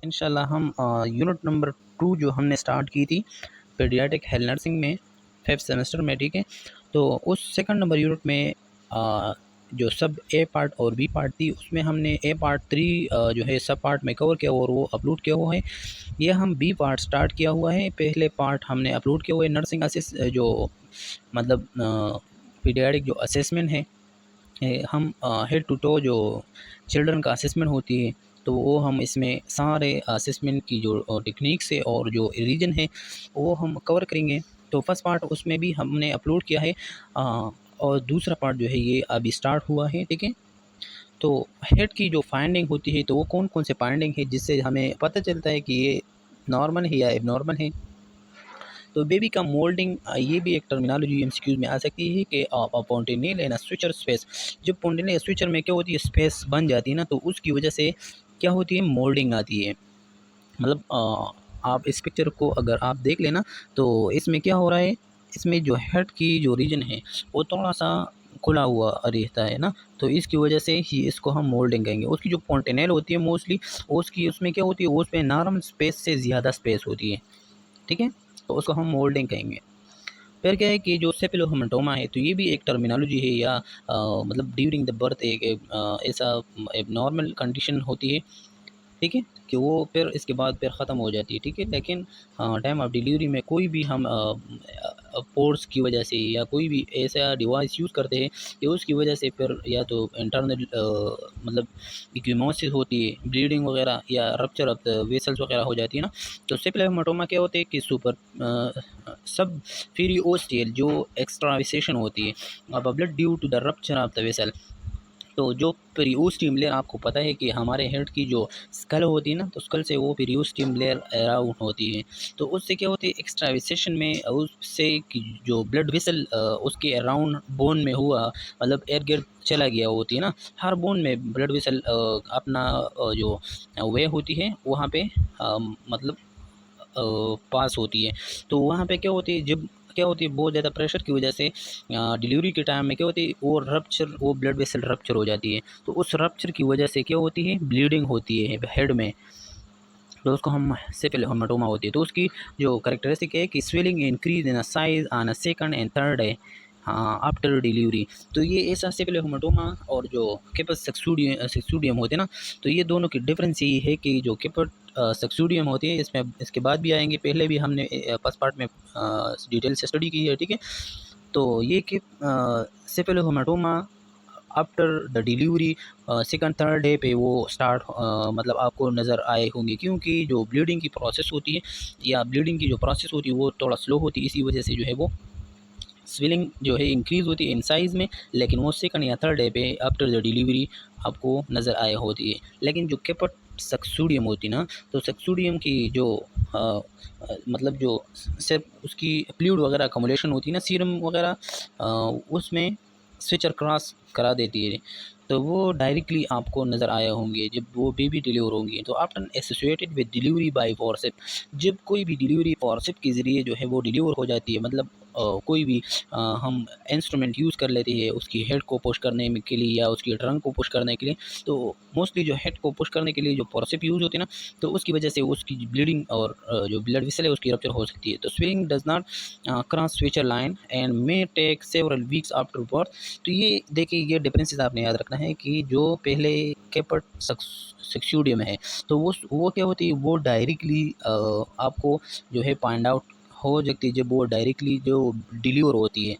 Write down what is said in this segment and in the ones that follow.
इंशाल्लाह हम unit number 2 जो हमने स्टार्ट की थी पीडियाट्रिक हेल्थ नर्सिंग में 5th सेमेस्टर में, ठीक है। तो उस सेकंड नंबर यूनिट में जो सब ए पार्ट और बी पार्ट थी उसमें हमने ए पार्ट 3 जो है सब पार्ट में कवर किया और वो अपलोड किया हुआ है। ये हम बी पार्ट स्टार्ट किया हुआ है। पहले पार्ट हमने अपलोड किया हुआ है नर्सिंग असिस जो मतलब पीडियाट्रिक जो असेसमेंट है, हम हेड टू टो जो चिल्ड्रन का असेसमेंट होती है तो वो हम इसमें सारे असेसमेंट की जो टेक्निक्स है और जो रीजन है वो हम कवर करेंगे। तो फर्स्ट पार्ट उसमें भी हमने अपलोड किया है और दूसरा पार्ट जो है ये अभी स्टार्ट हुआ है, ठीक है। तो हेड की जो फाइंडिंग होती है तो वो कौन कौन से फाइंडिंग है जिससे हमें पता चलता है कि ये नॉर्मल है या एबनॉर्मल है। तो बेबी का मोल्डिंग, ये भी एक टर्मिनोलॉजी एमसीक्यूज में आ सकती है कि स्पॉन्टेनियल एंड स्विचर स्पेस। जब स्पॉन्टेनियल स्विचर में क्या होती है, स्पेस बन जाती है ना, तो उसकी वजह से क्या होती है, मोल्डिंग आती है। मतलब आप इस पिक्चर को अगर आप देख लेना तो इसमें क्या हो रहा है, इसमें जो हेड की जो रीजन है वो थोड़ा सा खुला हुआ रहता है ना, तो इसकी वजह से ही इसको हम मोल्डिंग कहेंगे। उसकी जो पोंटेनेल होती है मोस्टली उसकी उसमें क्या होती है, उसमें नॉर्मल स्पेस से ज़्यादा स्पेस होती है, ठीक है। तो उसको हम मोल्डिंग कहेंगे। फिर क्या है कि जो सेफिलोहेमाटोमा है तो ये भी एक टर्मिनोलॉजी है या मतलब ड्यूरिंग द बर्थ एक ऐसा नॉर्मल कंडीशन होती है, ठीक है, कि वो फिर इसके बाद फिर ख़त्म हो जाती है, ठीक है। लेकिन टाइम ऑफ डिलीवरी में कोई भी हम पोर्स की वजह से या कोई भी ऐसा डिवाइस यूज़ करते हैं कि उसकी वजह से फिर या तो इंटरनल मतलब इक्विमोसिस होती है, ब्लीडिंग वगैरह या रप्चर ऑफ द वेसल्स वगैरह हो जाती है ना। तो सेफिलोहेमाटोमा क्या होते हैं कि सुपर सब फिरियोस्टियल जो एक्स्ट्राविसेशन होती है अब blood due to the rupture of the vessel. तो जो पेरियोस्टियम लेयर आपको पता है कि हमारे हेड की जो स्कल होती है ना, तो स्कल से वो पेरियोस्टियम लेयर अराउंड होती है। तो उससे क्या होती है, एक्स्ट्राविसेशन में उससे कि जो ब्लड वेसल उसके अराउंड बोन में हुआ, मतलब एयर गेट चला गया होती है ना, हर बोन में ब्लड वेसल अपना जो वे होती है वहाँ पे मतलब पास होती है। तो वहाँ पे क्या होती है, जब क्या होती है बहुत ज़्यादा प्रेशर की वजह से डिलीवरी के टाइम में क्या होती है, वो ब्लड वेसल रप्चर हो जाती है। तो उस रप्चर की वजह से क्या होती है, ब्लीडिंग होती है हेड में। तो उसको हम सेफिलोहेमाटोमा होती है। तो उसकी जो कैरेक्टरिस्टिक है कि swelling increase in size on a second and third day after delivery. तो ये ऐसा सेफिलोहेमाटोमा और जो केपस सेक्सुडियम होते हैं ना, तो ये दोनों की डिफरेंस ये है कि जो केपट सेक्सुडियम होती है इसमें इसके बाद भी आएंगे, पहले भी हमने फर्स्ट पार्ट में डिटेल से स्टडी की है, ठीक है। तो ये कि cephalohaematoma after the delivery second third day पे वो स्टार्ट मतलब आपको नज़र आए होंगे, क्योंकि जो ब्लीडिंग की प्रोसेस होती है या ब्लीडिंग की जो प्रोसेस होती है वो थोड़ा स्लो होती है, इसी वजह से जो है वो स्वेलिंग जो है इंक्रीज़ होती है इन साइज़ में। लेकिन वो सेकंड या थर्ड डे पे आफ्टर द डिलीवरी आपको नज़र आए होती है। लेकिन जो केपट सक्सूडियम होती है ना, तो सक्सूडियम की जो मतलब जो से उसकी फ्लूइड वगैरह अकोमोडेशन होती है ना, सीरम वगैरह उसमें स्विचर क्रॉस करा देती है। तो वो डायरेक्टली आपको नज़र आए होंगे जब वो बेबी डिलीवर होंगी। तो after associated with delivery by forceps, जब कोई भी डिलीवरी फॉरसेप के ज़रिए जो है वो डिलीवर हो जाती है, मतलब कोई भी हम इंस्ट्रूमेंट यूज़ कर लेते हैं उसकी हेड को पुश करने के लिए या उसकी ट्रंक को पुश करने के लिए। तो मोस्टली जो हेड को पुश करने के लिए जो फॉरसेप यूज़ होती है ना, तो उसकी वजह से उसकी ब्लीडिंग और जो ब्लड वेसल है उसकी रप्चर हो सकती है। तो swelling does not cross suture line and may take several weeks after birth. तो ये देखिए, ये डिफरेंसेस आपने याद रखना है कि जो पहले केपट सेक्सुडियम है तो वो क्या होती है, वो डायरेक्टली आपको जो है फाइंड आउट हो सकती है जब वो डायरेक्टली जो डिलीवर होती है।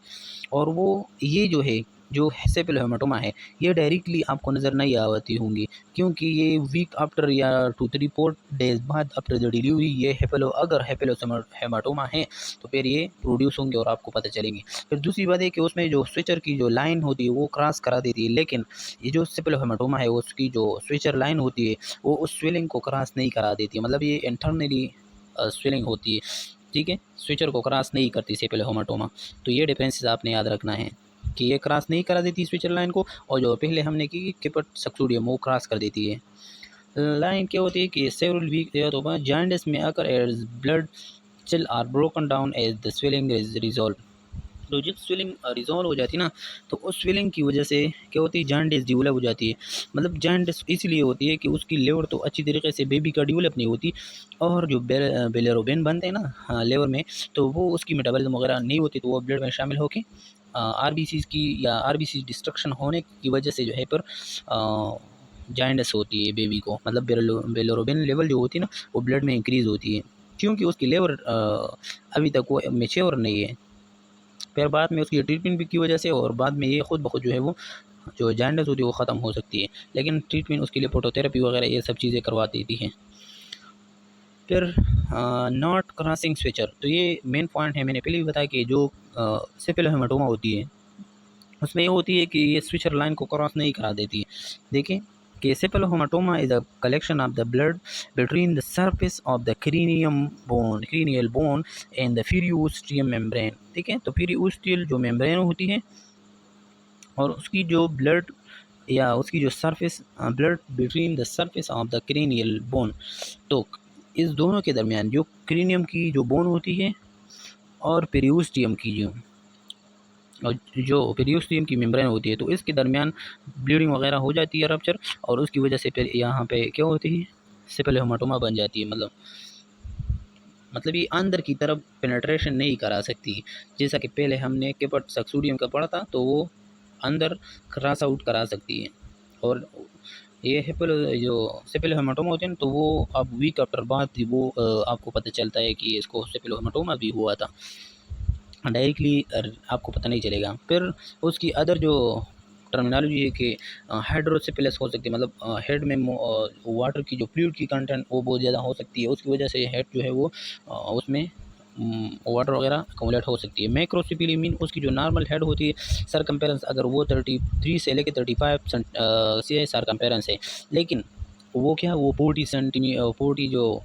और वो ये जो है जो सेफिलोहेमाटोमा है ये डायरेक्टली आपको नज़र नहीं आती होंगी, क्योंकि ये वीक आफ्टर या 2-3-4 डेज बाद आफ्टर द डिलीवरी ये अगर हेपेलोहेमाटोमा है तो फिर ये प्रोड्यूस होंगे और आपको पता चलेंगे। फिर दूसरी बात है कि उसमें जो स्विचर की जो लाइन होती है वो क्रॉस करा देती है, लेकिन ये जो सेफिलोहेमाटोमा है उसकी जो स्विचर लाइन होती है वो उस स्वेलिंग को क्रॉस नहीं करा देती है, मतलब ये इंटरनली स्वेलिंग होती है, ठीक है, स्विचर को क्रॉस नहीं करती सेफिलोहेमाटोमा। तो ये डिफरेंसेस आपने याद रखना है कि ये क्रॉस नहीं करा देती स्विचर लाइन को, और जो पहले हमने की केपट सक्सूडियम वो क्रॉस कर देती है। लाइन क्या होती है कि सेवरल वीक तो जॉन्डिस में occur as blood cells are broken down as the swelling is resolve. तो जब स्वेलिंग रिज़ॉल्व हो जाती है ना, तो उस स्वेलिंग की वजह से क्या होती है, जॉन्डिस डेवलप हो जाती है। मतलब जॉन्डिस इसलिए होती है कि उसकी लिवर तो अच्छी तरीके से बेबी का डेवलप नहीं होती, और जो बिलिरुबिन बनते हैं ना, हाँ, लिवर में, तो वो उसकी मेटाबॉलिज्म वगैरह नहीं होती, तो वो ब्लड में शामिल होके आरबीसीज़ की या आरबीसी डिस्ट्रक्शन होने की वजह से जो है पर जॉन्डिस होती है बेबी को। मतलब बिलिरुबिन लेवल जो होती है ना, वो ब्लड में इंक्रीज़ होती है, क्योंकि उसकी लिवर अभी तक वो मैच्योर नहीं है। फिर बाद में उसकी ट्रीटमेंट भी की वजह से, और बाद में ये खुद ब खुद जो है वो जो जॉन्डिस होती है वो ख़त्म हो सकती है, लेकिन ट्रीटमेंट उसके लिए फोटोथेरेपी वगैरह ये सब चीज़ें करवा देती हैं। फिर नॉट क्रॉसिंग स्विचर, तो ये मेन पॉइंट है, मैंने पहले भी बताया कि जो सेपल हेमाटोमा होती है उसमें ये होती है कि ये स्विचर लाइन को क्रॉस नहीं करा देती है। देखिए कि cephalhaematoma is a collection of the blood between the surface of the cranial bone and the periosteum membrane. ठीक है, तो पीरियोस्टियल जो मेम्ब्रेन होती है और उसकी जो ब्लड या उसकी जो surface blood between the surface of the cranial bone, तो इस दोनों के दरमियान जो क्रीनियम की जो बोन होती है और पेरियोस्टियम की जो पेरियोस्टियम की मेम्ब्रेन होती है, तो इसके दरमियान ब्लीडिंग वगैरह हो जाती है, रप्चर, और उसकी वजह से फिर यहाँ पे क्या होती है, सेपल हेमाटोमा बन जाती है। मतलब ये अंदर की तरफ पेनेट्रेशन नहीं करा सकती, जैसा कि पहले हमने केपट सक्सूडियम का पढ़ा था, तो वो अंदर क्रॉस आउट करा सकती है। और ये जो सेपल हेमाटोमा होते हैं, तो वो अब वीक आफ्टर बाद ही वो आपको पता चलता है कि इसको सेपल हेमाटोमा भी हुआ था, डायरेक्टली आपको पता नहीं चलेगा। फिर उसकी अदर जो टर्मिनोलॉजी है कि हाइड्रोसेफेलस हो सकती है, मतलब हेड में वाटर की जो फ्लूइड की कंटेंट वो बहुत ज़्यादा हो सकती है, उसकी वजह से हेड जो है वो उसमें वाटर वगैरह अकोमोडेट हो सकती है। मैक्रोसिपिली मीन उसकी जो नॉर्मल हेड होती है सरकम्पेरेंस अगर वो 33 से लेकर 35 से सरकम्पेरेंस है, लेकिन वो क्या, वो 40 जो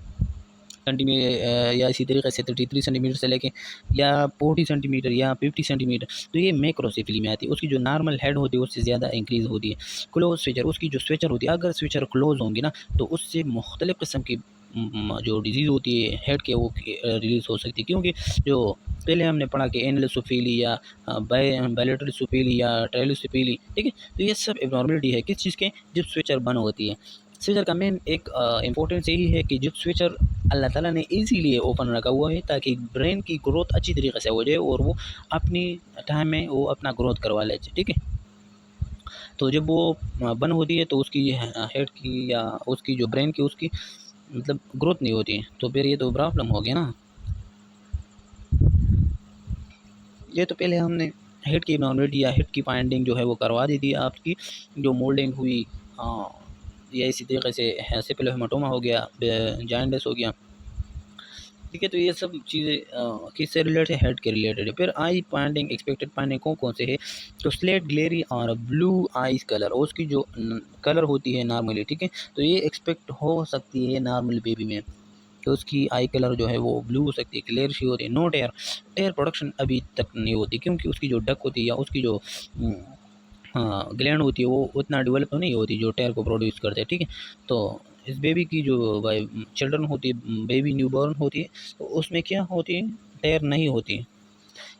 सेंटीमीटर या इसी तरीके से 33 सेंटीमीटर से लेके या 40 सेंटीमीटर या 50 सेंटीमीटर, तो ये मैक्रोसिफिली में आती है। उसकी जो नॉर्मल हेड होती है उससे ज़्यादा इंक्रीज़ होती है। क्लोज स्विचर, उसकी जो स्विचर होती है, अगर स्विचर क्लोज होंगी ना, तो उससे मुख्तलिफ़ किस्म की जो डिजीज़ होती है हेड के वो रिलीज़ हो सकती है, क्योंकि जो पहले हमने पढ़ा कि एनलोसोफीली या बायलेटरल या ट्रायलोसोफीली, ठीक है, तो ये सब एबनॉर्मलिटी है किस चीज़ के, जब स्विचर बंद होती है। स्विचर का मेन एक इम्पोर्टेंस यही है कि जब स्विचर अल्लाह ताला ने इजीलिए ओपन रखा हुआ है ताकि ब्रेन की ग्रोथ अच्छी तरीके से हो जाए और वो अपनी टाइम में वो अपना ग्रोथ करवा ले, ठीक है। तो जब वो बंद होती है तो उसकी हेड की या उसकी जो ब्रेन की उसकी मतलब ग्रोथ नहीं होती है, तो फिर ये तो प्रॉब्लम हो गया ना। ये तो पहले हमने हेड की नॉर्मलिटी या हेड की फाइंडिंग जो है वो करवा दी थी, आपकी जो मोल्डिंग हुई या इसी तरीके से सेपल हेमाटोमा हो गया, जॉन्डिस हो गया, ठीक है। तो ये सब चीज़ें किससे रिलेटेड है, हेड के रिलेटेड है। फिर आई फाइंडिंग एक्सपेक्टेड फाइंडिंग कौन से है, तो स्लेट ग्लेरी और ब्लू आइज कलर, और उसकी जो कलर होती है नॉर्मली, ठीक है, तो ये एक्सपेक्ट हो सकती है नॉर्मल बेबी में, तो उसकी आई कलर जो है वो ब्लू हो सकती है, क्लियर सी होती है। नो टेयर, टेयर प्रोडक्शन अभी तक नहीं होती, क्योंकि उसकी जो डक होती है या उसकी जो हाँ ग्लैंड होती है वो उतना डेवलप तो नहीं होती जो टेयर को प्रोड्यूस करते हैं, ठीक है। तो इस बेबी की जो चिल्ड्रन होती है, बेबी न्यूबॉर्न होती है, तो उसमें क्या होती है, टेयर नहीं होती।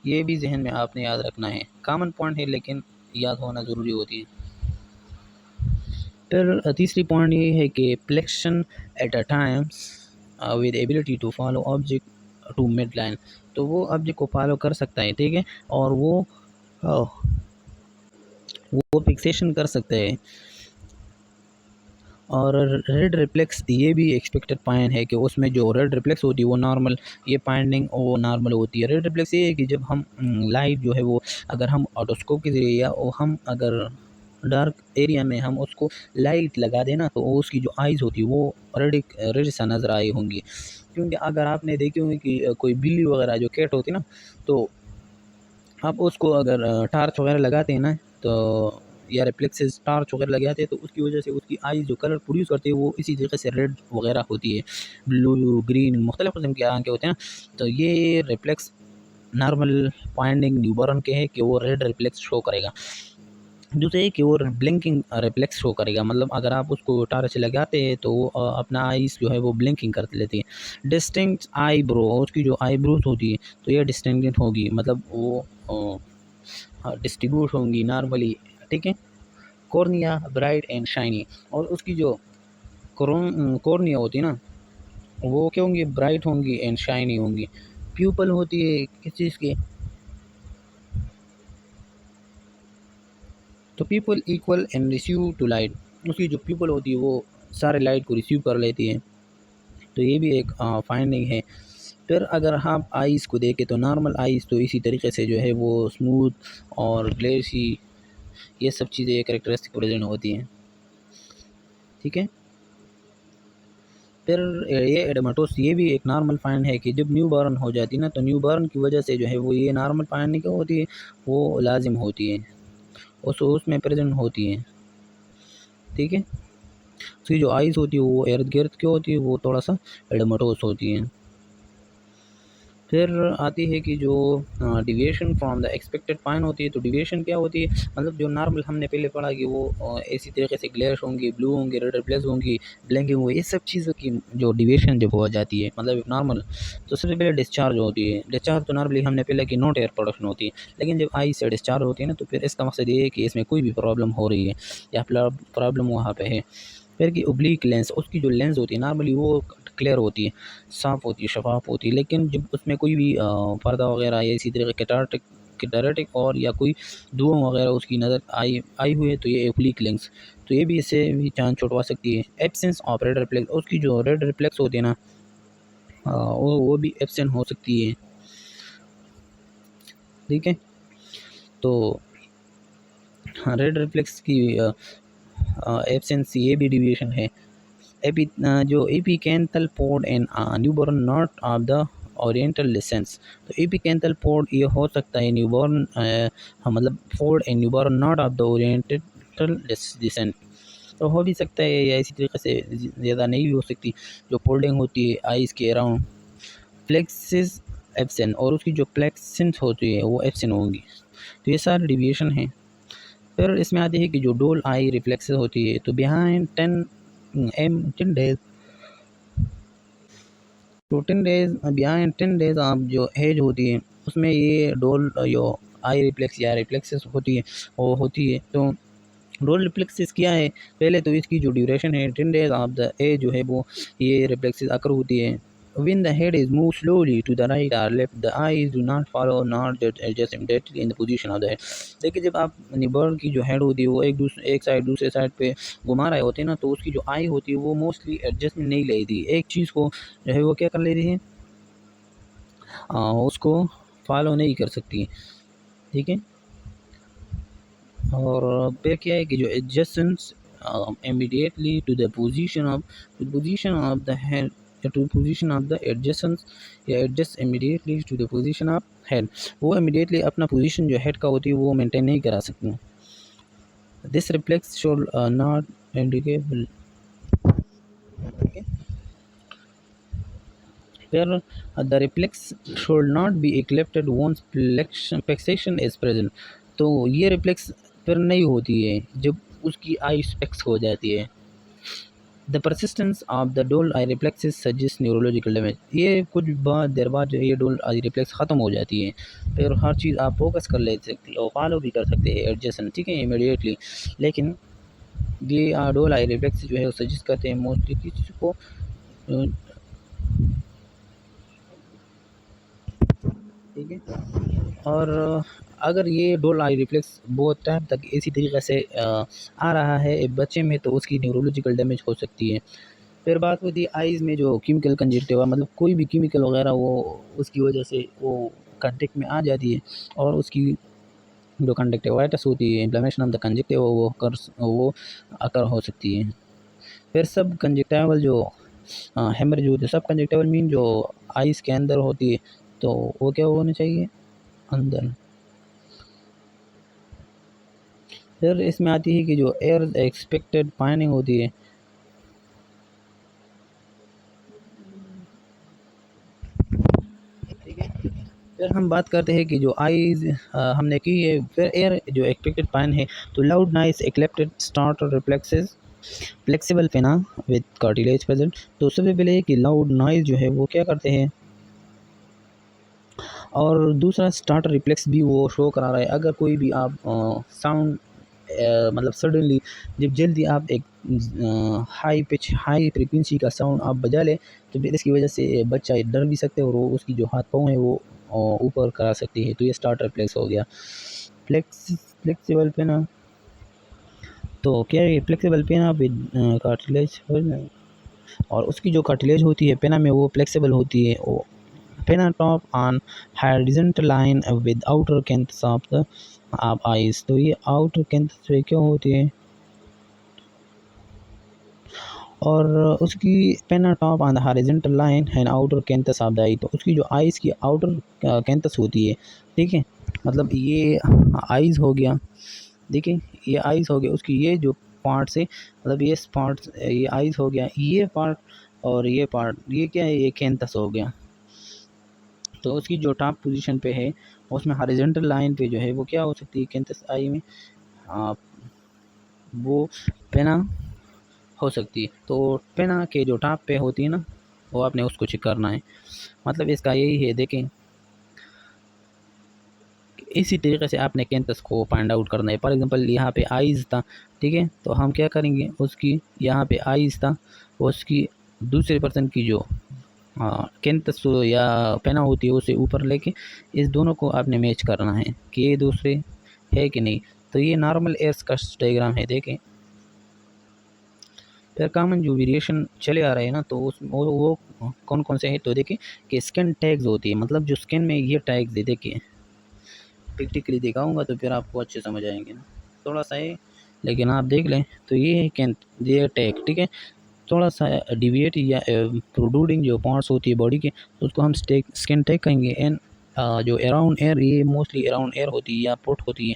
ये भी जहन में आपने याद रखना है, कॉमन पॉइंट है लेकिन याद होना ज़रूरी होती है। फिर तीसरी पॉइंट ये है कि flexion at a times with ability to follow object to mid line, तो वो ऑब्जेक्ट को फॉलो कर सकता है, ठीक है, और वो फिक्सेशन कर सकते हैं। और रेड रिफ्लेक्स ये भी एक्सपेक्टेड पॉइंट है कि उसमें जो रेड रिफ्लेक्स होती है वो नॉर्मल, ये पॉइंटिंग वो नॉर्मल होती है। रेड रिफ्लेक्स ये है कि जब हम लाइट जो है वो अगर हम ऑटोस्कोप के ज़रिए या हम अगर डार्क एरिया में हम उसको लाइट लगा देना, तो उसकी जो आइज़ होती है वो रेड सा नज़र आई होंगी। क्योंकि अगर आपने देखी होंगी कि कोई बिल्ली वगैरह जो कैट होती है ना, तो आप उसको अगर टार्च वगैरह लगाते हैं ना, तो या रिफ्लेक्सेस टार्च वगैरह लगाते हैं, तो उसकी वजह से उसकी आई जो कलर प्रोड्यूस करती है वो इसी तरीके से रेड वगैरह होती है, ब्लू ग्रीन मुख्तलिफ़ किस्म के आंखें होते हैं। तो ये रिफ्लेक्स नॉर्मल फाइंडिंग न्यूबॉर्न के है कि वो रेड रिफ्लेक्स शो करेगा। दूसरा ये कि वो ब्लिंकिंग रिफ्लेक्स शो करेगा, मतलब अगर आप उसको टॉर्च लगाते हैं तो वो अपना आईज जो है वो ब्लिंकिंग कर लेती है। डिस्टिंक्ट आईब्रो, उसकी जो आईब्रोज होती है तो ये डिस्टिंक्ट होगी, मतलब वो डिस्ट्रीब्यूट होंगी नॉर्मली, ठीक है। कॉर्निया ब्राइट एंड शाइनी, और उसकी जो कॉर्निया होती है ना वो क्या होंगी, ब्राइट होंगी एंड शाइनी होंगी। प्यूपल होती है किस चीज़ की, तो pupil equal and receive to light, उसकी जो पीपल होती है वो सारे लाइट को रिसीव कर लेती है, तो ये भी एक फाइंडिंग है। फिर अगर हम आइज़ को देखें तो नॉर्मल आइज़ तो इसी तरीके से जो है वो स्मूथ और ग्लेसी, ये सब चीज़ें करेक्टरिस्टिक प्रेजेंट होती हैं, ठीक है। फिर ये एडेमाटोस, ये भी एक नॉर्मल फाइंड है कि जब न्यू बॉर्न हो जाती है ना, तो न्यू बॉर्न की वजह से जो है वो ये नॉर्मल फाइंड क्या होती है, वो लाजिम होती है, उसमें प्रेजेंट होती है, ठीक है। उसकी जो आइज़ होती है वो इर्द गिर्द क्या होती है, वो थोड़ा सा एडेमाटोस होती है। फिर आती है कि जो deviation from the expected point होती है, तो डिविएशन क्या होती है, मतलब जो नॉर्मल हमने पहले पढ़ा कि वो इसी तरीके से ग्लेयर्स होंगी, ब्लू होंगी, रेड रिप्लेस होंगी, ब्लैंकिंग होंगी, ये सब चीज़ों की जो डिविएशन जब हो जाती है मतलब नॉर्मल, तो सबसे पहले डिस्चार्ज होती है। डिस्चार्ज तो नॉर्मली हमने पहले कि नोट एयर प्रोडक्शन होती है, लेकिन जब आई से डिस्चार्ज होती है ना तो फिर इसका मकसद ये है कि इसमें कोई भी प्रॉब्लम हो रही है या प्रॉब्लम वहाँ पे है। फिर की ओब्लिक लेंस, उसकी जो लेंस होती है नॉर्मली वो क्लियर होती है, साफ़ होती है, शफाफ होती है, लेकिन जब उसमें कोई भी पर्दा वगैरह या इसी तरह कैटारेटिक और या कोई धुआं वगैरह उसकी नज़र आई आई हुई है तो ये ओब्लिक लेंस, तो ये भी इससे भी चांस छुड़वा सकती है। एब्सेंस ऑफ रेड रिफ्लेक्स, उसकी जो रेड रिफ्लेक्स होती है ना वो भी एब्सेंट हो सकती है, ठीक है। तो हाँ, रेड रिफ्लेक्स की एब्सेंस ये भी डिविएशन है। जो epicanthal port and newborn not of the oriental descents, तो एपिकेंथल पोर्ट ये हो सकता है न्यूबॉर्न मतलब port and newborn not of the oriental descent, तो हो भी सकता है या इसी तरीके से ज़्यादा नहीं भी हो सकती। जो फोल्डिंग होती है आइज़ के अराउंड, फ्लेक्सिस एब्सेंट, और उसकी जो फ्लेक्सेंस होती है वो एब्सेंट होंगी, तो ये सारे डिविएशन हैं। फिर इसमें आती है कि जो डोल आई रिफ्लेक्सेस होती है, तो बिहाइंड 10 डेज, तो 10 डेज बिहाइंड 10 डेज आप जो एज होती है उसमें ये डोल जो आई रिफ्लेक्स या रिफ्लेक्सेस होती है वो होती है। तो डोल रिफ्लेक्सेस क्या है, पहले तो इसकी जो ड्यूरेशन है 10 डेज ऑफ द एज जो है वो ये रिफ्लेक्सेस अकर होती है। When the head is moved slowly to the right or left, the eyes do not follow nor adjust immediately in the position of the head. देखिए जब आप बर्ड की जो हेड होती है वो एक साइड दूसरे साइड पे घुमा रहे होते हैं ना, तो उसकी जो आई होती है वो मोस्टली एडजस्टमेंट नहीं लेती, एक चीज़ को जो है वो क्या कर लेती है, उसको फॉलो नहीं कर सकती, ठीक है। और फिर क्या है कि जो एडजस्टेंस immediately to the position of the head, to position of the adjacent, या adjust immediately to the position of head, वो immediately अपना पोजीशन जो हेड का होती है वो मेंटेन नहीं करा सकती। This reflex should not indicate, फिर the reflex should not be eclipted once flexion is present, तो ये रिफ्लेक्स फिर नहीं होती है जब उसकी आई स्पेक्स हो जाती है। द परसिस्टेंस ऑफ द डोल आई रिफ्लेक्सेस सजेस्ट न्यूरोलॉजिकल डैमेज, ये कुछ बाद देर बाद जो है ये डोल आई रिफ्लेक्स ख़त्म हो जाती है, फिर हर चीज़ आप फोकस कर ले सकते हो, फॉलो भी कर सकते हैं एडजस्टन, ठीक है, इमीडिएटली। लेकिन ये डोल आई रिफ्लेक्स जो है वो सजेस्ट करते हैं मोस्टली किसी को, ठीक है। और अगर ये डोल आई रिफ्लेक्स बहुत टाइम तक इसी तरीके से आ रहा है एक बच्चे में, तो उसकी न्यूरोलॉजिकल डैमेज हो सकती है। फिर बात होती है आइज़ में जो केमिकल कंजक्टिवा, मतलब कोई भी केमिकल वगैरह वो उसकी वजह से वो कांटेक्ट में आ जाती है, और उसकी जो कंजक्टिवाइटिस होती है, इन्फ्लेमेशन ऑफ द कंजक्टिवा, वो अकर हो सकती है। फिर सब कंजक्टिवल जो हेमरेज होती है, सब कंजक्टिवल मीन जो आइज़ के अंदर होती है, तो वो क्या होना चाहिए, अंदर। फिर इसमें आती है कि जो एयर एक्सपेक्टेड पाइनिंग होती है, ठीक है। फिर हम बात करते हैं कि जो आईज हमने की है, फिर एयर जो एक्सपेक्टेड पाइन है, तो loud nice eclipted start reflexes flexible pinna with cartilage present. तो सबसे पहले कि लाउड नॉइज़ जो है वो क्या करते हैं, और दूसरा स्टार्टर रिफ्लेक्स भी वो शो करा रहा है। अगर कोई भी आप साउंड मतलब सडनली जब जल्दी आप एक हाई पिच हाई फ्रिक्वेंसी का साउंड आप बजा लें, तो फिर इसकी वजह से बच्चा डर भी सकते हैं और वो उसकी जो हाथ पाँव है वो ऊपर करा सकती है। तो ये स्टार्टर रिफ्लेक्स हो गया। फ्लेक्सिबल पेना, तो क्या है फ्लेक्सिबल पेना विद कार्टिलेज, और उसकी जो कार्टिलेज होती है पेना में वो फ्लेक्सिबल होती है। वो पेना top on horizontal line with outer canthus of the आप आइज। तो ये आउटर कैंथस पे क्यों होती है, और उसकी pinna top on the horizontal line and outer canthus of the eye. तो उसकी जो आइज़ की आउटर कैंथस होती है, ठीक है, मतलब ये आइज़ हो गया, देखिए ये आइज़ हो गया, उसकी ये जो पार्ट से मतलब ये पार्ट, ये आइज़ हो गया ये पार्ट, और ये पार्ट ये क्या है, ये कैंथस हो गया। तो उसकी जो टॉप पोजीशन पे है उसमें हॉरिजॉन्टल लाइन पे जो है वो क्या हो सकती है, कैंथस आई में आप वो पेना हो सकती है। तो पेना के जो टॉप पे होती है ना, वो आपने उसको चेक करना है। मतलब इसका यही है, देखें इसी तरीके से आपने कैंथस को फाइंड आउट करना है। फॉर एग्जांपल यहाँ पे आइज़ था, ठीक है, तो हम क्या करेंगे, उसकी यहाँ पे आइज़ था, उसकी दूसरे पर्सन की जो कैंथस या पेना होती है उसे ऊपर लेके इस दोनों को आपने मैच करना है कि ये दूसरे है कि नहीं। तो ये नॉर्मल एयर्स का डायग्राम है, देखें। फिर कॉमन जो वेरिएशन चले आ रहे हैं ना, तो उस वो कौन कौन से हैं, तो देखिए कि स्किन टैग्स होती है, मतलब जो स्किन में ये टैग्स है, देखिए प्रैक्टिकली दिखाऊंगा तो फिर आपको अच्छे समझ आएंगे ना, थोड़ा सा है लेकिन आप देख लें। तो ये है कैन ये टैग, ठीक है, थोड़ा सा डिविएट या प्रोड्यूडिंग जो पार्ट्स होती है बॉडी के, तो उसको हम स्किन टैग कहेंगे। एंड जो अराउंड एयर, ये मोस्टली अराउंड एयर होती है या पुट होती है।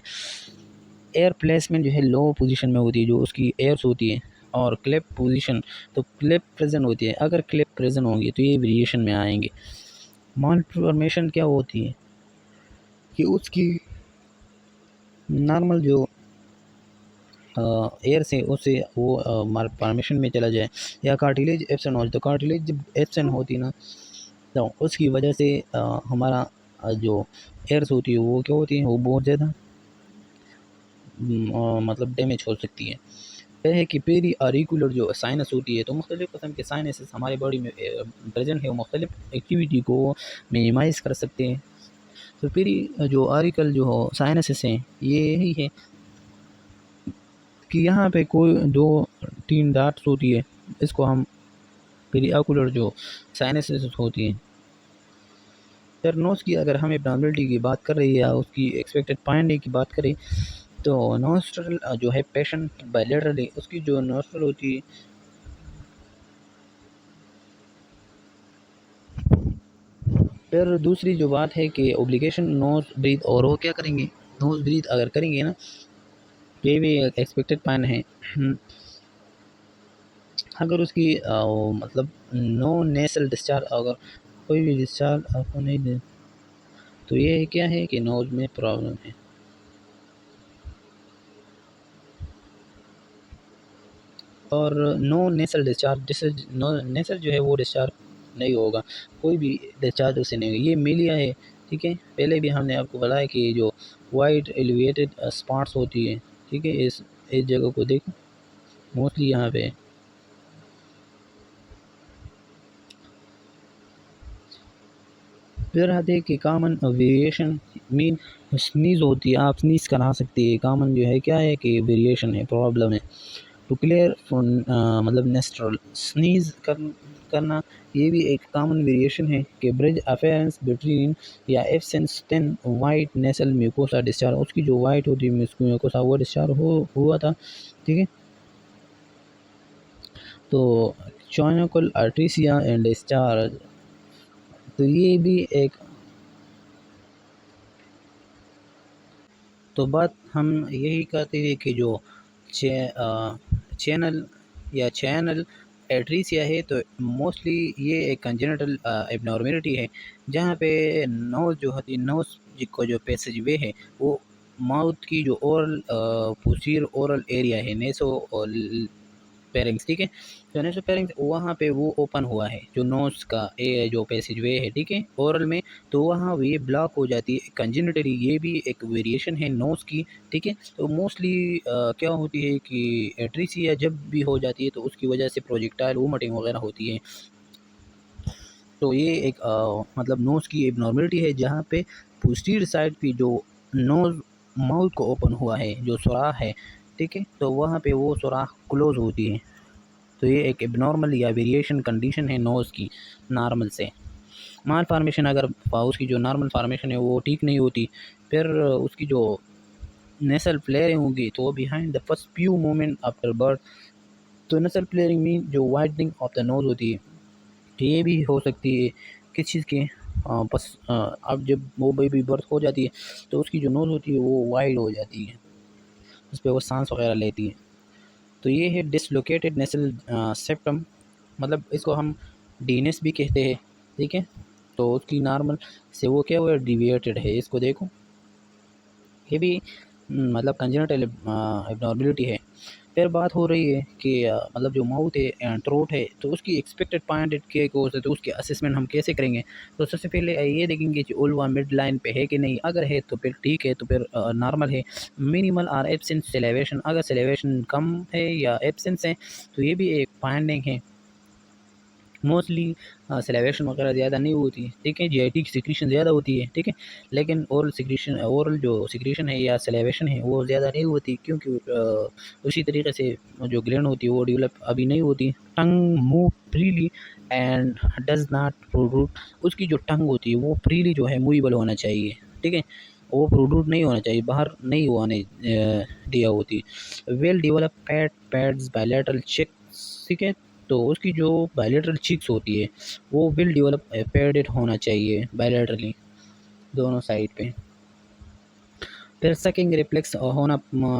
एयर प्लेसमेंट जो है लो पोजीशन में होती है, जो उसकी एयर्स होती है। और क्लिप पोजीशन, तो क्लिप प्रेजेंट होती है, अगर क्लिप प्रेजेंट होंगी तो ये वेरिएशन में आएंगे। मालफॉर्मेशन क्या होती है कि उसकी नॉर्मल जो एयर से उससे वो मालफॉर्मेशन में चला जाए, या कार्टिलेज एब्सेंट हो जाए। तो कार्टिलेज जब एब्सेंट होती ना, तो उसकी वजह से हमारा जो एयर्स होती है वो क्या होती है, वो बहुत ज़्यादा मतलब डैमेज हो सकती है। यह है कि पेरी आरिकुलर जो साइनस होती है, तो मुख्तलिफ़ किस्म के साइनस हमारे बॉडी में प्रेजेंट है, वो मुख्तलिफ एक्टिविटी को मिनिमाइज़ कर सकते हैं। तो पेरी जो आरिकल जो साइनस हैं, ये यही है कि यहाँ पे कोई दो तीन डार्ट्स होती है, इसको हम पेरी आकुलर जो साइनस होती हैं। फिर नोज़ की अगर हम एब्नॉर्मलिटी की बात कर रही है या उसकी एक्सपेक्टेड फाइंडिंग की बात करें, तो नोस्ट्रल जो है पेशेंट बायलेटरली उसकी जो नोस्ट्रल होती है, फिर दूसरी जो बात है कि ओब्लिगेशन नोज ब्रीथ, और वो क्या करेंगे, नोज ब्रीथ अगर करेंगे ना, ये भी एक्सपेक्टेड पाइन है। अगर उसकी मतलब नो नेसल डिस्चार्ज, अगर कोई भी डिस्चार्ज आपको नहीं दे, तो ये क्या है कि नोज में प्रॉब्लम है। और नो नेसल डिस्चार्ज, जैसे नो नेसल जो है वो डिस्चार्ज नहीं होगा, कोई भी डिस्चार्ज उसे नहीं होगा, ये मिलिया है, ठीक है। पहले भी हमने आपको बताया कि जो वाइट एलिवेटेड स्पॉट्स होती है, ठीक है, इस जगह को देखो मोस्टली यहाँ पे। फिर आते हैं कि कॉमन वेरिएशन मीन स्नीज़ होती है, आप स्नीज़ करा सकती है। कॉमन जो है क्या है कि वेरिएशन है, प्रॉब्लम है। टू क्लियर मतलब नेस्ट्रल स्नीज़ करना, ये भी एक कॉमन वेरिएशन है कि ब्रिज अफेरेंस बिटवीन या एब्सेंस टेन वाइट नेसल म्यूकोसा डिस्चार्ज, उसकी जो वाइट होती है म्यूकोसा वो डिस्चार्ज हुआ था, ठीक है। तो चोनोकल आर्टिसिया एंड डिस्चार्ज, तो ये भी एक, तो बात हम यही करते हैं कि जो चे, चैनल या चैनल एट्रीसिया है तो मोस्टली ये एक कंजेनिटल एबनॉर्मेलिटी है, जहाँ पे नोज़ जो होती है, नोज़ को जो पैसेज वे है वो माउथ की जो ओरल पोस्टीरियर ओरल एरिया है, नेसो पेरिंग्स, ठीक है। तो नेसो पेरिंग्स वहाँ पे वो ओपन हुआ है, जो नोज का जो पैसेज वे है, ठीक है, ओरल में, तो वहाँ ये ब्लॉक हो जाती है कंजेनिटली। ये भी एक वेरिएशन है नोज की, ठीक है। तो मोस्टली क्या होती है कि एट्रीसिया जब भी हो जाती है तो उसकी वजह से प्रोजेक्टाइल वोमिटिंग वगैरह होती है। तो ये एक मतलब नोज़ की एबनॉर्मलिटी है, जहाँ पे पोस्टीरियर साइड पे जो नोज़ माउथ को ओपन हुआ है, जो सुराख है, ठीक है, तो वहाँ पे वो सुराख क्लोज होती है। तो ये एक एबनॉर्मल या वेरिएशन कंडीशन है नोज़ की नॉर्मल से। माल फार्मेशन, अगर उसकी जो नॉर्मल फार्मेशन है वो ठीक नहीं होती, फिर उसकी जो नेसल फ्लेयरिंग होगी तो वो behind the first few moment after birth. तो नेसल फ्लेयरिंग मीन जो वाइडनिंग ऑफ द नोज़ होती है, तो ये भी हो सकती है किस चीज़ के बस अब जब वो बेबी बर्थ हो जाती है तो उसकी जो नोज़ होती है वो वाइड हो जाती है, उस पर वो सांस वगैरह लेती है। तो ये है डिसलोकेटेड नेसल सेप्टम, मतलब इसको हम डीनेस भी कहते हैं, ठीक है। तो उसकी नॉर्मल से वो क्या हुआ है, डिविएटेड है, इसको देखो, ये भी मतलब कंजेनिटल एबनॉर्मलिटी है। फिर बात हो रही है कि मतलब जो माउथ है, थ्रोट है, तो उसकी एक्सपेक्टेड पॉइंट क्या कोर्स है, तो उसके असेसमेंट हम कैसे करेंगे। तो सबसे पहले ये देखेंगे कि उल्वा मिड लाइन पे है कि नहीं, अगर है तो फिर ठीक है, तो फिर नॉर्मल है। मिनिमल और एब्सेंट सेलेवेशन, अगर सेलेवेशन कम है या एब्सेंस है तो ये भी एक फाइंडिंग है। मोस्टली सेलेब्रेशन वगैरह ज़्यादा नहीं होती है, ठीक है, जीआईटी की सिक्रीशन ज़्यादा होती है, ठीक है, लेकिन ओरल सिक्रीशन, ओरल जो सिक्रीशन है या सेलेब्रेशन है वो ज़्यादा नहीं होती, क्योंकि उसी तरीके से जो ग्लैंड होती है वो डेवलप अभी नहीं होती। Tongue move freely and does not produce, उसकी जो टंग होती है वो फ्रीली जो है मूवेबल होना चाहिए, ठीक है, वो प्रोड्यूस नहीं होना चाहिए, बाहर नहीं होने दिया होती। Well develop pads bilateral cheeks, ठीक है। तो उसकी जो बायलैटरल चिक्स होती है वो विल डेवलप पैडेड होना चाहिए बायलैटरली, दोनों साइड पे। फिर सकिंग रिफ्लेक्स होना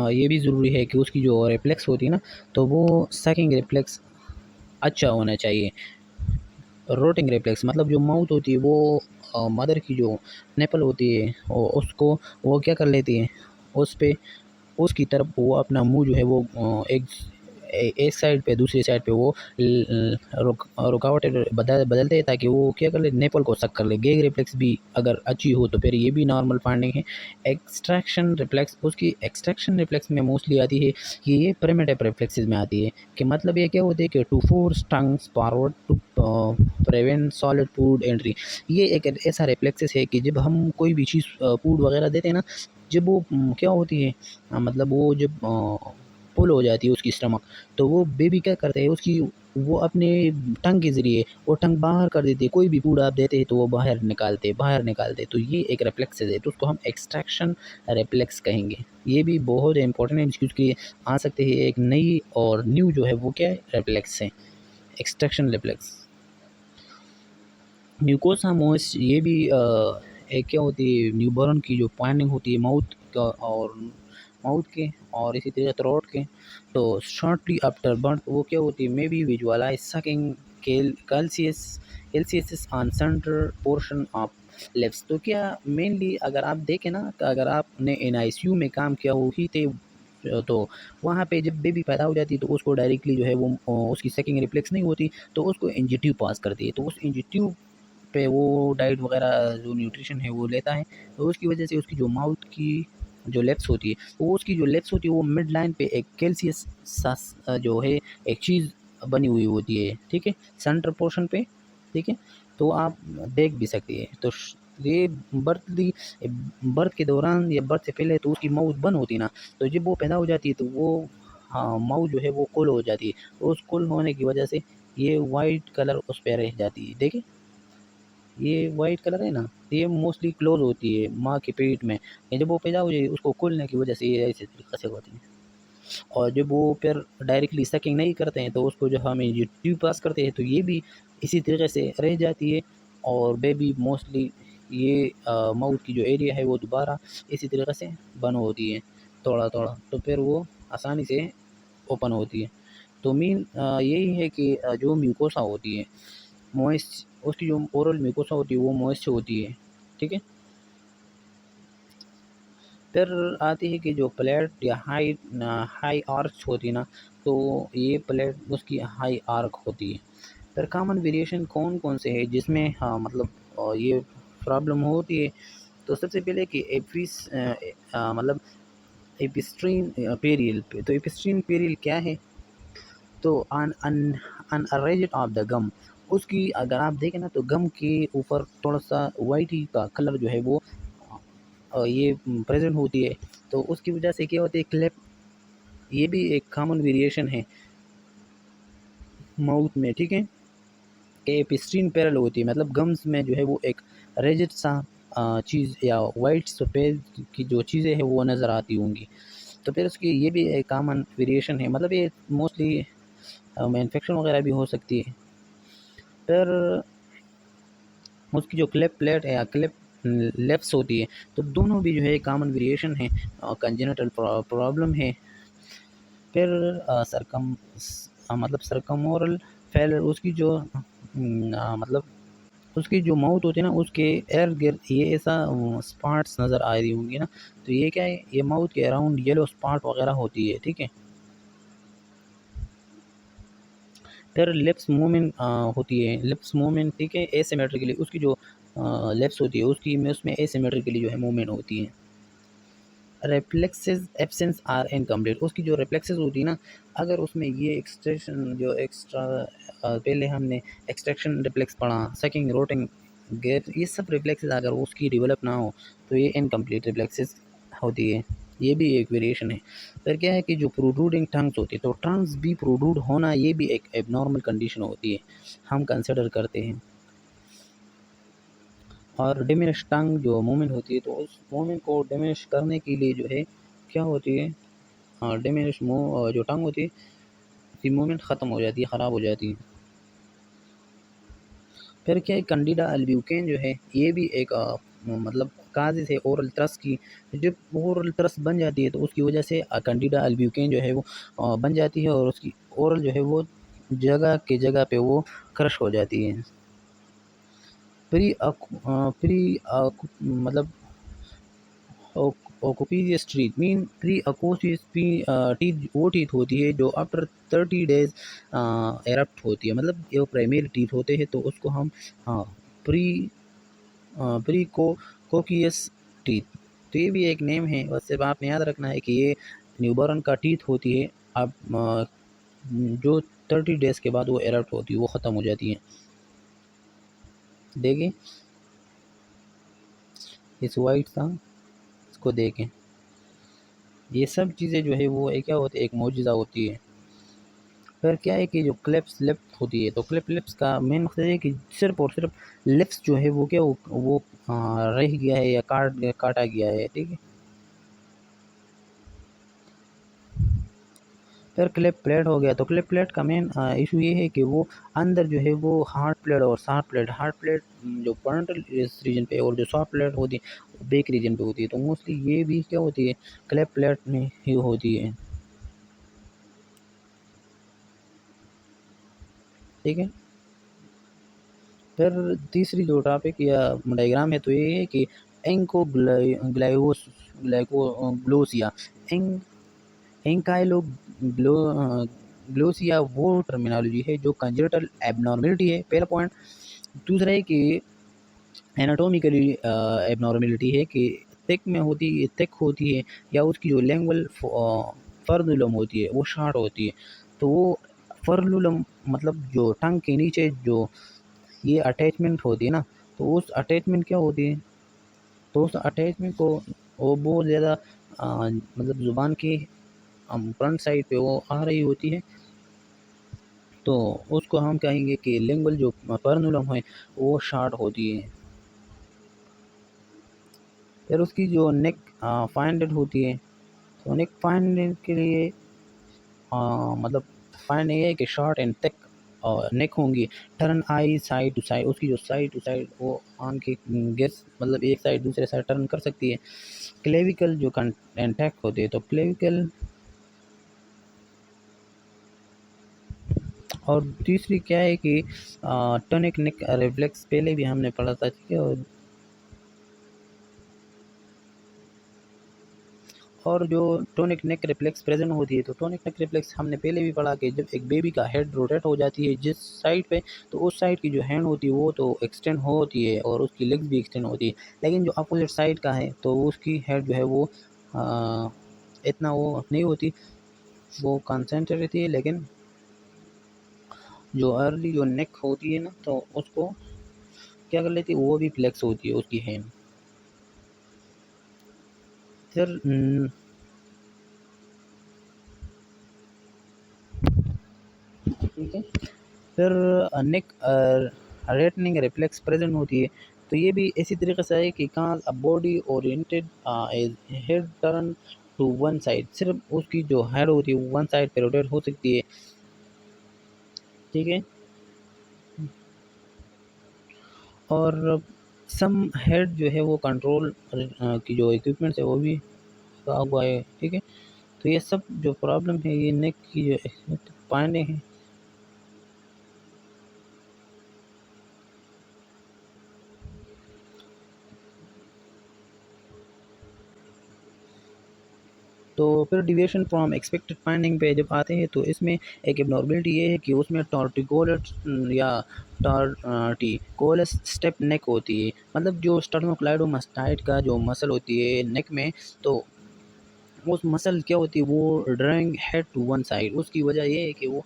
ये भी ज़रूरी है कि उसकी जो रिफ्लेक्स होती है ना, तो वो सकिंग रिफ्लेक्स अच्छा होना चाहिए। रोटिंग रिफ्लेक्स मतलब जो माउथ होती है वो मदर की जो नेपल होती है उसको वो क्या कर लेती है, उस पे उसकी तरफ वो अपना मुंह जो है वो एक साइड पे दूसरी साइड पे वो रुकावट बदलते हैं, ताकि वो क्या कर ले, नेपल को सक कर ले। गेग रिफ्लेक्स भी अगर अच्छी हो तो फिर ये भी नॉर्मल फाइंडिंग है। एक्सट्रैक्शन रिफ्लेक्स, उसकी एक्सट्रैक्शन रिफ्लेक्स में मोस्टली आती है कि ये प्रिमिटिव रिफ्लेक्सेस में आती है, कि मतलब ये क्या होता है कि to force tongues forward to prevent solid food entry. ये एक ऐसा रिफ्लेक्सेस है कि जब हम कोई भी चीज़ फूड वगैरह देते हैं ना, जब वो क्या होती है, मतलब वो जब फुल हो जाती है उसकी स्टमक, तो वो बेबी क्या करते हैं, उसकी वो अपने टंग के ज़रिए वो टंग बाहर कर देते हैं। कोई भी फूड आप देते हैं तो वो बाहर निकालते, तो ये एक रिफ्लेक्स है, तो उसको हम एक्सट्रैक्शन रिफ्लेक्स कहेंगे। ये भी बहुत इंपॉर्टेंट है, क्योंकि आ सकते हैं एक नई और न्यू जो है वो क्या है, रिफ्लेक्स है, एक्सट्रैक्शन रिफ्लेक्स। म्यूकोसा मोइस, ये भी एक क्या होती है, न्यूबॉर्न की जो पॉइंटिंग होती है माउथ का और माउथ के और इसी तरह थ्रोट के। तो शॉर्टली आफ्टर बर्थ वो क्या होती है, may be visualise sucking calluses LCS on centre portion of lips. तो क्या मेनली अगर आप देखें ना, तो अगर आपने एनआईसीयू में काम किया होगी तो वहाँ पे जब बेबी पैदा हो जाती है तो उसको डायरेक्टली जो है वो उसकी सेकिंग रिफ्लेक्स नहीं होती, तो उसको इंजेक्टिव पास करती है, तो उस इंजेक्टिव पे वो डाइट वगैरह जो न्यूट्रिशन है वो लेता है। तो उसकी वजह से उसकी जो माउथ की जो लेप्स होती है, वो उसकी जो लेप्स होती है वो मिड लाइन पे एक कैल्सियस जो है एक चीज़ बनी हुई होती है, ठीक है, सेंटर पोर्शन पे, ठीक है। तो आप देख भी सकते हैं। तो ये बर्थ के दौरान या बर्थ से पहले तो उसकी माउथ बंद होती है ना, तो जब वो पैदा हो जाती है तो वो हाँ माउथ जो है वो कुल हो जाती है, तो उस कुल होने की वजह से ये वाइट कलर उस पर रह जाती है। देखिए ये वाइट कलर है ना, ये मोस्टली क्लोज होती है माँ के पेट में, या जब वो पैदा हो जाए उसको खोलने की वजह से ये ऐसे तरीके से होती है। और जब वो फिर डायरेक्टली सकिंग नहीं करते हैं तो उसको जो हम ये ट्यूब पास करते हैं तो ये भी इसी तरीके से रह जाती है, और बेबी मोस्टली ये माउथ की जो एरिया है वो दोबारा इसी तरीके से बंद होती है थोड़ा थोड़ा, तो फिर वो आसानी से ओपन होती है। तो मीन यही है कि जो म्यूकोसा होती है मॉइस्ट, उसकी जो ओरल म्यूकोसा होती है वो मॉइस्ट होती है, ठीक है। फिर आती है कि जो प्लेट या हाई आर्च होती है ना, तो ये प्लेट उसकी हाई आर्क होती है। फिर कॉमन वेरिएशन कौन कौन से है जिसमें हाँ मतलब ये प्रॉब्लम होती है। तो सबसे पहले कि मतलब एपिस्ट्रीन पेरियल पे, तो एपिस्ट्रीन पेरियल क्या है, तो अन अन अनअरेंज्ड ऑफ द गम, उसकी अगर आप देखें ना तो गम के ऊपर थोड़ा सा वाइट ही का कलर जो है वो ये प्रेजेंट होती है। तो उसकी वजह से क्या होती है क्लेप, ये भी एक कॉमन वेरिएशन है माउथ में, ठीक है। एपिस्ट्रीन पैरल होती है, मतलब गम्स में जो है वो एक रेजिड सा चीज़ या वाइट सफ़ेद की जो चीज़ें हैं वो नज़र आती होंगी। तो फिर उसकी ये भी एक कॉमन वेरिएशन है, मतलब ये मोस्टली इन्फेक्शन वगैरह भी हो सकती है। फिर उसकी जो क्लिप प्लेट है या क्लिप लेफ्स होती है, तो दोनों भी जो है कॉमन वेरिएशन है, कंजेनिटल प्रॉब्लम है। फिर सरकम मतलब सरकमोरल फेलर, उसकी जो मतलब उसकी जो माउथ होती है ना उसके एयर गिर ये ऐसा स्पॉट्स नज़र आ रही होंगी ना, तो ये क्या है, ये माउथ के अराउंड येलो स्पॉट वगैरह होती है, ठीक है। फिर लिप्स मूवमेंट होती है, लिप्स मूवमेंट, ठीक है, एसिमेट्रिकली उसकी जो लिप्स होती है उसकी में उसमें एसिमेट्रिकली जो है मूवमेंट होती है। रिफ्लेक्सेस एब्सेंस आर इनकम्प्लीट, उसकी जो रिफ्लेक्सेस होती है ना, अगर उसमें ये एक्सट्रेक्शन जो एक्स्ट्रा पहले हमने एक्सट्रैक्शन रिफ्लेक्स पढ़ा, सकिंग रोटिंग गैप, ये सब रिफ्लेक्सेस अगर उसकी डेवलप ना हो तो ये इनकम्प्लीट रिफ्लेक्सेस होती है, ये भी एक वेरिएशन है। फिर क्या है कि जो प्रोट्रूडिंग टंग्स होती है, तो टंग्स भी प्रोट्रूड होना ये भी एक एबनॉर्मल कंडीशन होती है, हम कंसिडर करते हैं। और डिमिनिश टंग जो मूवमेंट होती है, तो उस मूवमेंट को डिमिनिश करने के लिए जो है क्या होती है, डिमिनिश जो टंग होती है उसकी मूवमेंट ख़त्म हो जाती है, ख़राब हो जाती है। फिर क्या है, कैंडिडा अल्ब्यूकेन जो है ये भी एक मतलब काज़िज़ है ओरल थ्रस की। जब ओरल थ्रस बन जाती है तो उसकी वजह से कैंडिडा अल्ब्यूकेन जो है वो बन जाती है और उसकी ओरल जो है वो जगह के जगह पे वो क्रश हो जाती है। प्री मतलब ओकोपीजियस टीथ मीन प्री अकोसियस टीथ वो टीथ होती है जो आफ्टर 30 डेज एरप्ट होती है, मतलब ये प्राइमरी टीथ होते हैं, तो उसको हम प्री प्री कोकियस टीथ, तो ये भी एक नेम है। बस सिर्फ आपने याद रखना है कि ये न्यूबॉर्न का टीथ होती है, आप जो 30 डेज के बाद वो एरप्ट होती है, वो ख़त्म हो जाती है। देखिए इस वाइट था, इसको देखें, ये सब चीज़ें जो है वो एक क्या होती है, एक मौजूदा होती है। फिर क्या है कि जो क्लिप्स लिप होती है, तो क्लिप लिप्स का मेन मकसद है कि सिर्फ और सिर्फ लिप्स जो है वो क्या वो रह गया है या काटा गया है, ठीक है। फिर क्लिप प्लेट हो गया, तो क्लिप प्लेट का मेन इशू ये है कि वो अंदर जो है वो हार्ड प्लेट और सॉफ्ट प्लेट, हार्ड प्लेट जो फ्रंटल रीजन पे और जो सॉफ्ट प्लेट होती है बैक रीजन पे होती है, तो मोस्टली ये भी क्या होती है क्लिप प्लेट में ही होती है, ठीक है। फिर तीसरी जो टॉपिक या डायग्राम है तो ये है कि एंको ग्लाइकोग्लोसिया, ग्लोसिया वो टर्मिनोलॉजी है जो कंजेनिटल एबनॉर्मेलिटी है, पहला पॉइंट। दूसरा है कि एनाटॉमिकली एबनॉर्मेलिटी है कि थिक होती है या उसकी जो लिंगुअल फर्नुलम होती है वो शॉर्ट होती है। तो वो फर्नुलम मतलब जो टंग के नीचे जो ये अटैचमेंट होती है ना, तो उस अटैचमेंट क्या होती है, तो उस अटैचमेंट को वो बहुत ज़्यादा मतलब ज़ुबान की फ्रंट साइड पे वो आ रही होती है, तो उसको हम कहेंगे कि लिंगुअल जो फर्नुलम है वो शॉर्ट होती है। फिर उसकी जो नेक फाइंडेड होती है, तो नेक फाइंडेड के लिए मतलब फाइंड ये है कि शॉर्ट एंड थिक नेक होंगी। Turn eye side to side, उसकी जो साइड टू साइड वो आम की गेस मतलब एक साइड दूसरे साइड टर्न कर सकती है। क्लेविकल जो इंटैक्ट होती है, तो क्लेविकल और तीसरी क्या है कि टोनिक नेक रिफ्लेक्स पहले भी हमने पढ़ा था, ठीक है। और जो टोनिक नेक रिफ्लेक्स प्रेजेंट होती है, तो टोनिक नेक रिफ्लेक्स हमने पहले भी पढ़ा कि जब एक बेबी का हेड रोटेट हो जाती है जिस साइड पे, तो उस साइड की जो हैंड होती है वो तो एक्सटेंड होती है और उसकी लेग्स भी एक्सटेंड होती है, लेकिन जो अपोजिट साइड का है तो उसकी हेड जो है वो इतना वो नहीं होती, वो कंसेंट्रेट रहती है, लेकिन जो अर्ली जो नेक होती है ना, तो उसको क्या कर लेती है, वो भी फ्लेक्स होती है उसकी हैंड। फिर ठीक है, फिर नेक रेटनिंग रिफ्लेक्स प्रेजेंट होती है, तो ये भी इसी तरीके से है कि कहाँ a body oriented head turn to one side, सिर्फ उसकी जो हेड होती है वन साइड पे रोटेट हो सकती है, ठीक है। और सम हेड जो है वो कंट्रोल की जो इक्विपमेंट्स है वो भी लगा हुआ है, ठीक है। तो ये सब जो प्रॉब्लम है ये नेक की जो पाने हैं। तो फिर डिविएशन फ्रॉम एक्सपेक्टेड फाइंडिंग पे जब आते हैं, तो इसमें एक एबनॉर्मेलिटी ये है कि उसमें टॉर्टिकोलस या टॉर्टिकोलस स्टेप नेक होती है, मतलब जो स्टर्नोक्लाइडोमास्टाइड का जो मसल होती है नेक में, तो उस मसल क्या होती है वो drawing head to one side, उसकी वजह ये है कि वो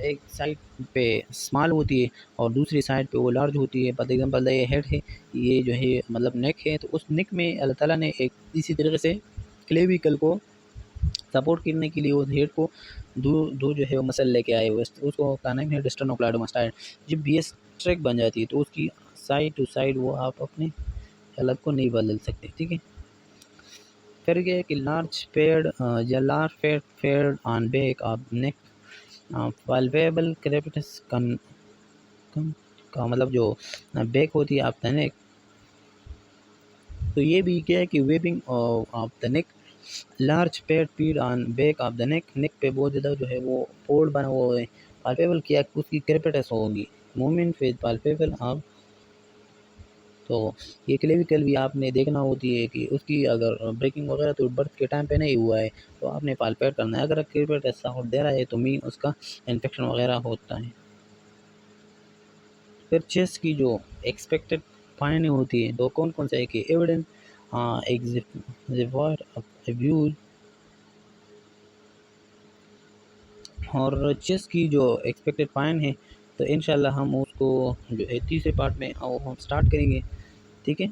एक साइड पे स्मॉल होती है और दूसरी साइड पे वो लार्ज होती है। फॉर एग्जांपल ये हेड है, ये जो है मतलब नेक है, तो उस नेक में अल्लाह ताला ने एक इसी तरीके से क्लेविकल को सपोर्ट करने के लिए उस हेड को दो दो जो है वो मसल लेके आए हुए, उसको का नाम है स्टर्नोक्लाइडोमास्टाइड। जब बी एस ट्रैक बन जाती है तो उसकी साइड टू साइड वो आप अपने अलग को नहीं बदल सकते, ठीक है। फिर ये है कि लार्ज पेड या large fad on back of neck palpable crepitus का मतलब जो बैक होती है आपका नेक, तो ये भी क्या है कि webbing of the neck, large pad पीड on back of the neck, neck पे बहुत ज़्यादा जो है वो फोल्ड बना हुआ है, पाल्पेबल किया उसकी क्रेपिटस होगी, मूवमेंट विद पाल्पेबल ऑफ। तो ये क्लेविकल भी आपने देखना होती है कि उसकी अगर ब्रेकिंग वगैरह तो बर्थ के टाइम पे नहीं हुआ है, तो आपने पाल्पेट करना है, अगर क्लेविकल सपोर्ट दे रहा है तो मीन उसका इन्फेक्शन वगैरह होता है। फिर चेस्ट की जो एक्सपेक्टेड फाइंडिंग होती है, तो कौन कौन से है कि एविडेंट एग्जिक्यूट अब्यूज, और चेस की जो एक्सपेक्टेड फाइन है, तो इंशाल्लाह हम उसको जो है तीसरे पार्ट में हम स्टार्ट करेंगे, ठीक है।